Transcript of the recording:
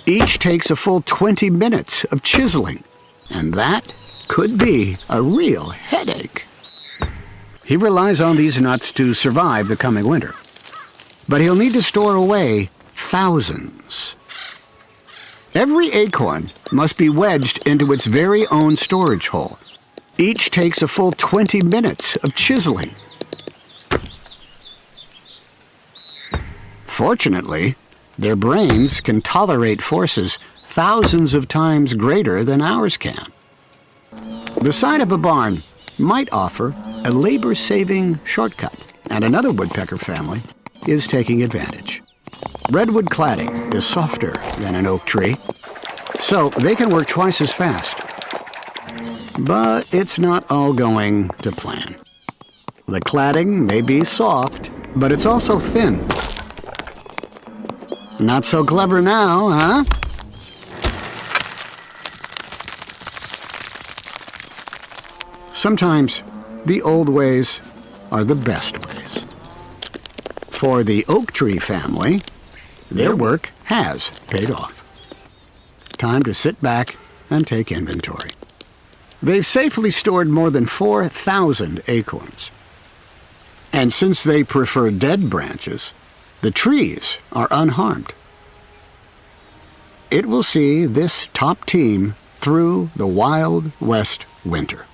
Each takes a full 20 minutes of chiseling, and that could be a real headache. He relies on these nuts to survive the coming winter, but he'll need to store away thousands. Every acorn must be wedged into its very own storage hole. Each takes a full 20 minutes of chiseling. Fortunately, their brains can tolerate forces thousands of times greater than ours can. The side of a barn might offer a labor-saving shortcut, and another woodpecker family is taking advantage. Redwood cladding is softer than an oak tree, so they can work twice as fast. But it's not all going to plan. The cladding may be soft, but it's also thin. Not so clever now, huh? Sometimes the old ways are the best ways. For the oak tree family, their work has paid off. Time to sit back and take inventory. They've safely stored more than 4,000 acorns. And since they prefer dead branches, the trees are unharmed. It will see this top team through the Wild West winter.